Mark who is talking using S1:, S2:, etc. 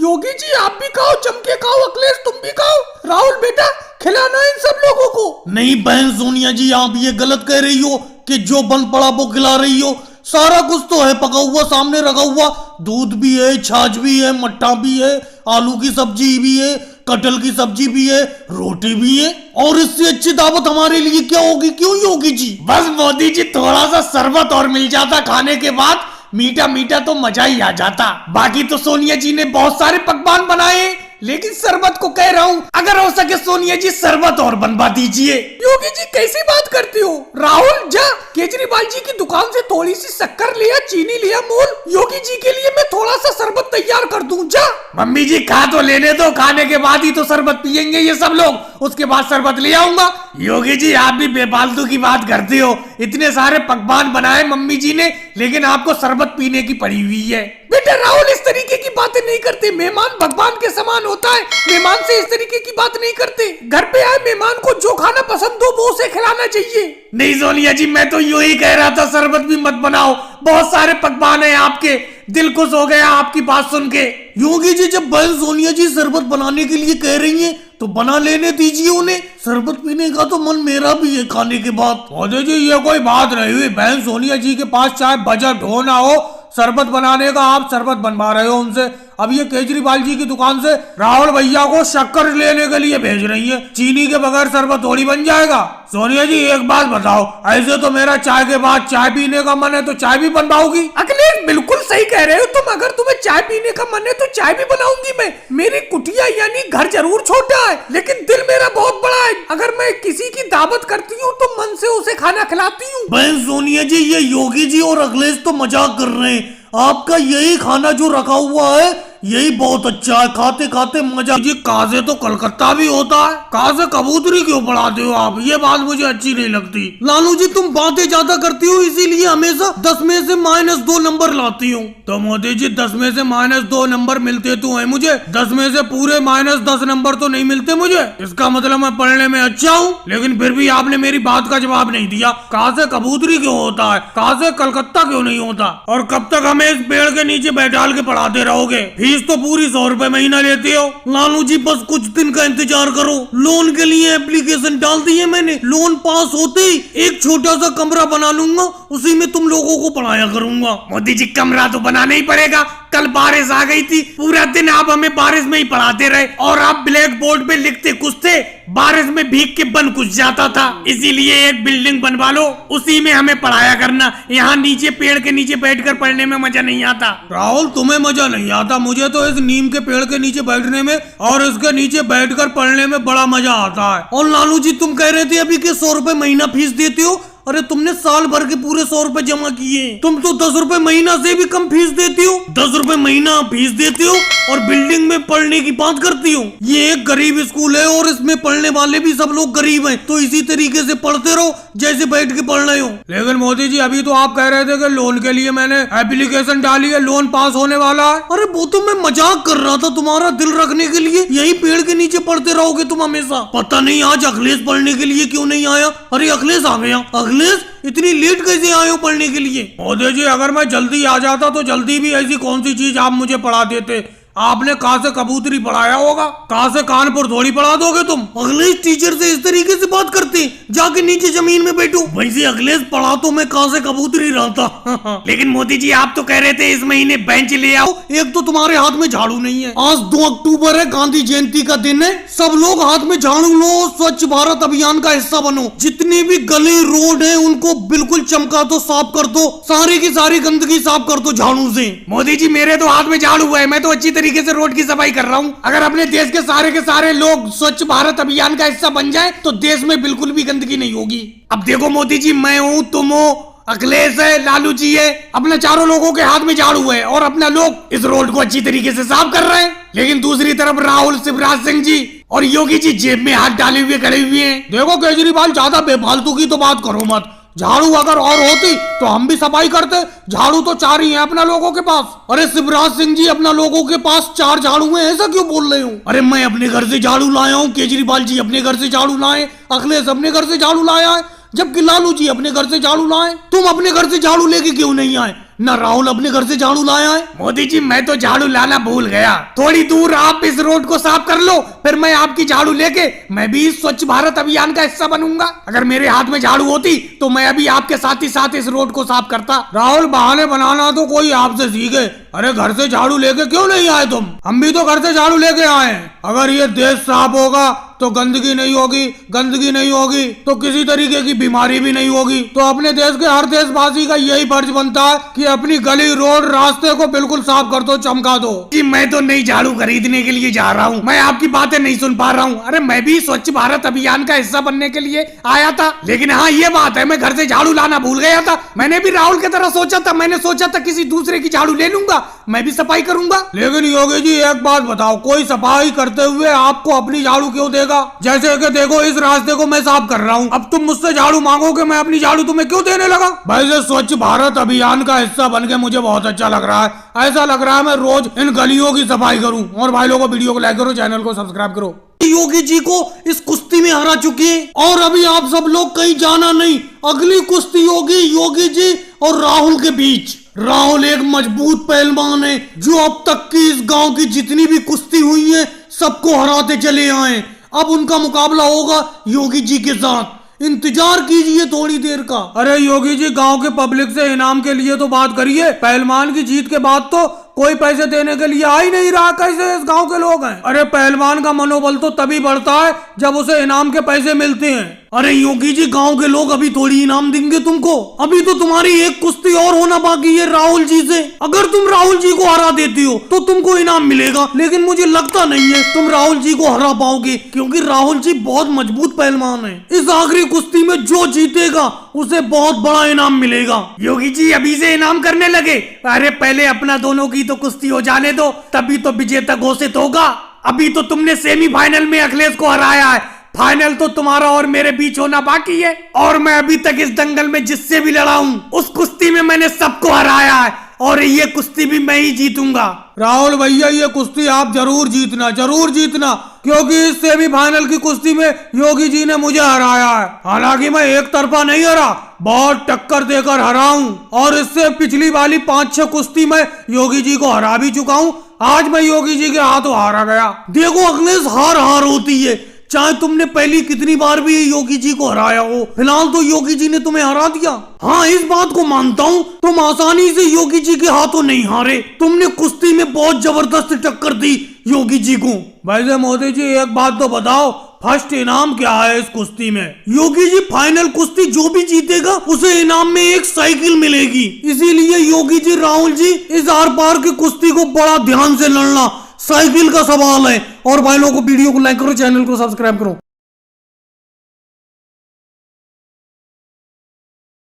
S1: योगी जी आप भी खाओ, चमके खाओ, अखिलेश तुम भी खाओ, राहुल बेटा खिलाना इन सब लोगों को।
S2: नहीं बहन सोनिया जी, आप ये गलत कह रही हो कि जो बन पड़ा वो खिला रही हो। सारा कुछ तो है पका हुआ, सामने रखा हुआ, दूध भी है, छाछ भी है, मट्ठा भी है, आलू की सब्जी भी है, कटहल की सब्जी भी है, रोटी भी है, और इससे अच्छी दावत हमारे लिए क्या होगी? क्यों योगी जी?
S1: बस मोदी जी थोड़ा सा शरबत और मिल जाता खाने के बाद, मीठा मीठा तो मजा ही आ जाता। बाकी तो सोनिया जी ने बहुत सारे पकवान बनाए, लेकिन शरबत को कह रहा हूँ अगर हो सके सोनिया जी शरबत और बनवा दीजिए। योगी जी कैसी बात करती हो? राहुल जा केजरीवाल जी की दुकान से थोड़ी सी शक्कर लिया, चीनी लिया मोल, योगी जी के लिए मैं थोड़ा सा शरबत तैयार कर दूं। जा मम्मी जी खा तो लेने दो, खाने के बाद ही तो शरबत पियेंगे ये सब लोग, उसके बाद शरबत ले आऊंगा। योगी जी आप भी बेफालतू की बात करते हो, इतने सारे पकवान बनाए मम्मी जी ने, लेकिन आपको शरबत पीने की पड़ी हुई है। बेटा राहुल इस तरीके की बातें नहीं करते, मेहमान भगवान के समान होता है, मेहमान से इस तरीके की बात नहीं करते। घर पे आए मेहमान को जो खाना पसंद हो वो उसे खिलाना चाहिए। नहीं सोनिया जी मैं तो यूं ही कह रहा था शरबत भी मत बनाओ, बहुत सारे पकवान है आपके, दिल खुश हो गया आपकी बात सुन के।
S2: योगी जी जब बहन सोनिया जी शरबत बनाने के लिए कह रही हैं तो बना लेने दीजिए उन्हें, शरबत पीने का तो मन मेरा भी है खाने के बाद।
S1: मोदी जी ये कोई बात नहीं हुई, बहन सोनिया जी के पास चाहे बजट हो ना हो शरबत बनाने का, आप शरबत बनवा रहे हो उनसे। अब ये केजरीवाल जी की दुकान से राहुल भैया को शक्कर लेने के लिए भेज रही है, चीनी के बगैर शरबत थोड़ी बन जाएगा। सोनिया जी एक बात बताओ, ऐसे तो मेरा चाय के बाद चाय पीने का मन है तो चाय भी बनवाओगी? अखिलेश बिल्कुल सही कह रहे हो तुम, अगर तुम्हें चाय पीने का मन है तो चाय भी बनाऊंगी मैं। मेरी कुटिया यानी घर जरूर छोटा है लेकिन दिल मेरा बहुत बड़ा है, अगर मैं किसी की दावत करती हूँ तो मन से उसे खाना खिलाती हूँ।
S2: बहन सोनिया जी ये योगी जी और अखिलेश तो मजाक कर रहे हैं, आपका यही खाना जो रखा हुआ है यही बहुत अच्छा है, खाते खाते मजा।
S1: जी काजे तो कलकत्ता भी होता है, काजे कबूतरी क्यों पढ़ाते हो आप? ये बात मुझे अच्छी नहीं लगती।
S2: लालू जी तुम बातें ज्यादा करती हो इसीलिए हमेशा 10 में से -2 नंबर लाती हूँ।
S1: तो मोदी जी 10 में से -2 नंबर मिलते तो है मुझे, 10 में से पूरे -10 नंबर तो नहीं मिलते मुझे। इसका मतलब मैं पढ़ने में अच्छा हूँ, लेकिन फिर भी आपने मेरी बात का जवाब नहीं दिया। काजे कबूतरी क्यों होता है, काजे कलकत्ता क्यों नहीं होता? और कब तक हमें इस पेड़ के नीचे बैठाल के पढ़ाते रहोगे? फीस तो पूरी 100 रुपए महीना लेते हो।
S2: लालू जी बस कुछ दिन का इंतजार करो, लोन के लिए एप्लीकेशन डाल दी है मैंने, लोन पास होते ही एक छोटा सा कमरा बना लूंगा, उसी में तुम लोगों को पढ़ाया करूंगा।
S1: मोदी जी कमरा तो बनाना ही पड़ेगा, कल बारिश आ गई थी, पूरा दिन आप हमें बारिश में ही पढ़ाते रहे और आप ब्लैक बोर्ड पे लिखते कुछ थे, बारिश में भीग के बन कुछ जाता था। इसीलिए एक बिल्डिंग बनवा लो, उसी में हमें पढ़ाया करना, यहाँ नीचे पेड़ के नीचे बैठकर पढ़ने में मजा नहीं आता।
S2: राहुल तुम्हें मजा नहीं आता, मुझे तो इस नीम के पेड़ के नीचे बैठने में और इसके नीचे बैठकर पढ़ने में बड़ा मजा आता है। और लालू जी तुम कह रहे थे अभी के 100 रुपए महीना फीस देती हो, अरे तुमने साल भर के पूरे 100 रुपए जमा किए, तुम तो 10 रुपए महीना से भी कम फीस देती हो। 10 रुपए महीना फीस देती हो और बिल्डिंग में पढ़ने की बात करती हो। ये एक गरीब स्कूल है और इसमें पढ़ने वाले भी सब लोग गरीब हैं, तो इसी तरीके से पढ़ते रहो जैसे बैठ के पढ़ रहे हो।
S1: लेकिन मोदी जी अभी तो आप कह रहे थे कि लोन के लिए मैंने एप्लीकेशन डाली है, लोन पास होने वाला है।
S2: अरे वो तो मैं मजाक कर रहा था, तुम्हारा दिल रखने के लिए यही पेड़ के नीचे पढ़ते रहोगे तुम हमेशा। पता नहीं आज अखिलेश पढ़ने के लिए क्यों नहीं आया? अरे अखिलेश आ गया। अखिलेश इतनी लेट कैसे आए हो पढ़ने के लिए?
S1: मोदी जी अगर मैं जल्दी आ जाता तो जल्दी भी ऐसी कौन सी चीज आप मुझे पढ़ा देते? आपने कहा से कबूतरी पढ़ाया होगा, कहा से कानपुर थोड़ी पढ़ा दोगे तुम?
S2: अखिलेश टीचर से इस तरीके से बात करते, जाके नीचे जमीन में बैठो। वैसे अखिलेश पढ़ा तो मैं कहा से कबूतरी रहा था।
S1: लेकिन मोदी जी आप तो कह रहे थे इस महीने बेंच ले आओ।
S2: एक तो तुम्हारे हाथ में झाड़ू नहीं है, आज 2 अक्टूबर है, गांधी जयंती का दिन है, सब लोग हाथ में झाड़ू लो, स्वच्छ भारत अभियान का हिस्सा बनो, जितनी भी गली रोड है उनको बिल्कुल चमका दो, साफ कर दो, सारी की सारी गंदगी साफ कर दो झाड़ू से।
S1: मोदी जी मेरे तो हाथ में झाड़ू है, मैं तो अच्छी तरीके से रोड की सफाई कर रहा हूँ। अगर अपने देश के सारे लोग स्वच्छ भारत अभियान का हिस्सा बन जाए तो देश में बिल्कुल भी गंदगी नहीं होगी। अब देखो मोदी जी, मैं हूँ, तुम हो, अखिलेश है, लालू जी है, अपने चारों लोगों के हाथ में झाड़ू है और अपना लोग इस रोड को अच्छी तरीके से साफ कर रहे हैं। लेकिन दूसरी तरफ राहुल, शिवराज सिंह जी और योगी जी जेब में हाथ डाले हुए खड़े हुए हैं। देखो केजरीवाल ज्यादा बेफालतू की तो बात करो मत, झाड़ू अगर और होती तो हम भी सफाई करते, झाड़ू तो 4 ही है अपना लोगों के पास। अरे शिवराज सिंह जी अपना लोगों के पास 4 झाड़ू हैं, ऐसा क्यों बोल रहे हो? अरे मैं अपने घर से झाड़ू लाया हूँ, केजरीवाल जी अपने घर से झाड़ू लाए, अखिलेश अपने घर से झाड़ू लाया है, जबकि लालू जी अपने घर से झाड़ू लाए। तुम अपने घर से झाड़ू लेके क्यों नहीं आए?
S2: ना राहुल अपने घर से झाड़ू लाया है।
S1: मोदी जी मैं तो झाड़ू लाना भूल गया। थोड़ी दूर आप इस रोड को साफ कर लो, फिर मैं आपकी झाड़ू लेके मैं भी इस स्वच्छ भारत अभियान का हिस्सा बनूंगा। अगर मेरे हाथ में झाड़ू होती तो मैं अभी आपके साथ ही साथ इस रोड को साफ करता।
S2: राहुल बहाने बनाना तो कोई आपसे सीखे। अरे घर से झाड़ू लेके क्यों नहीं आए तुम? हम भी तो घर से झाड़ू लेके आए हैं। अगर ये देश साफ होगा तो गंदगी नहीं होगी, गंदगी नहीं होगी तो किसी तरीके की बीमारी भी नहीं होगी। तो अपने देश के हर देशवासी का यही फर्ज बनता है कि अपनी गली रोड रास्ते को बिल्कुल साफ कर दो, चमका दो।
S1: जी मैं तो नई झाड़ू खरीदने के लिए जा रहा हूँ, मैं आपकी बातें नहीं सुन पा रहा हूँ। अरे मैं भी स्वच्छ भारत अभियान का हिस्सा बनने के लिए आया था, लेकिन हाँ ये बात है मैं घर से झाड़ू लाना भूल गया था। मैंने भी राहुल की तरह सोचा था, मैंने सोचा था किसी दूसरे की झाड़ू ले लूंगा, मैं भी सफाई करूंगा।
S2: लेकिन योगी जी एक बात बताओ, कोई सफाई करते हुए आपको अपनी झाड़ू क्यों देगा? जैसे कि देखो इस रास्ते को मैं साफ कर रहा हूँ, अब तुम मुझसे झाड़ू मांगोगे, मैं अपनी झाड़ू तुम्हें क्यों देने लगा? भाई से स्वच्छ भारत अभियान का हिस्सा बन के मुझे बहुत अच्छा लग रहा है। ऐसा लग रहा है मैं रोज इन गलियों की सफाई करूँ। और भाई लोगों वीडियो को लाइक करो, चैनल को सब्सक्राइब करो। योगी जी को इस कुश्ती में हरा चुके हैं और अभी आप सब लोग कहीं जाना नहीं, अगली कुश्ती होगी योगी जी और राहुल के बीच। राहुल एक मजबूत पहलवान है जो अब तक की इस गांव की जितनी भी कुश्ती हुई है सबको हराते चले आए। अब उनका मुकाबला होगा योगी जी के साथ, इंतजार कीजिए थोड़ी देर का। अरे योगी जी गांव के पब्लिक से इनाम के लिए तो बात करिए, पहलवान की जीत के बाद तो कोई पैसे देने के लिए आ ही नहीं रहा। कैसे इस गांव के लोग हैं? अरे पहलवान का मनोबल तो तभी बढ़ता है जब उसे इनाम के पैसे मिलते हैं। अरे योगी जी गांव के लोग अभी थोड़ी इनाम देंगे तुमको, अभी तो तुम्हारी एक कुश्ती और होना बाकी है राहुल जी से। अगर तुम राहुल जी को हरा देती हो तो तुमको इनाम मिलेगा, लेकिन मुझे लगता नहीं है तुम राहुल जी को हरा पाओगे, क्योंकि राहुल जी बहुत मजबूत पहलवान है। इस आखिरी कुश्ती में जो जीतेगा उसे बहुत बड़ा इनाम मिलेगा।
S1: योगी जी अभी से इनाम करने लगे? अरे पहले अपना दोनों की तो कुश्ती हो जाने दो, तभी तो विजेता घोषित होगा। अभी तो तुमने सेमीफाइनल में अखिलेश को हराया है, फाइनल तो तुम्हारा और मेरे बीच होना बाकी है। और मैं अभी तक इस दंगल में जिससे भी लड़ा हूँ उस कुश्ती में मैंने सबको हराया है और ये कुश्ती भी मैं ही जीतूंगा।
S2: राहुल भैया ये कुश्ती आप जरूर जीतना, क्योंकि इस सेमीफाइनल की कुश्ती में योगी जी ने मुझे हराया है। हालांकि मैं एक तरफा नहीं हरा, बहुत टक्कर देकर हरा हूँ और इससे पिछली वाली 5-6 कुश्ती में योगी जी को हरा भी चुका हूँ। आज मैं योगी जी के हाथों हारा गया। देखो अखिलेश, हार हार होती है, चाहे तुमने पहली कितनी बार भी योगी जी को हराया हो, फिलहाल तो योगी जी ने तुम्हें हरा दिया। हाँ इस बात को मानता हूँ, तुम आसानी से योगी जी के हाथों नहीं हारे, तुमने कुश्ती में बहुत जबरदस्त टक्कर दी योगी जी को। वैसे मोदी जी एक बात तो बताओ, फर्स्ट इनाम क्या है इस कुश्ती में? योगी जी फाइनल कुश्ती जो भी जीतेगा उसे इनाम में एक साइकिल मिलेगी, इसीलिए योगी जी राहुल जी इस आर पार की कुश्ती को बड़ा ध्यान से लड़ना, साइकिल का सवाल है। और भाई लोगों को वीडियो को लाइक करो, चैनल को सब्सक्राइब करो।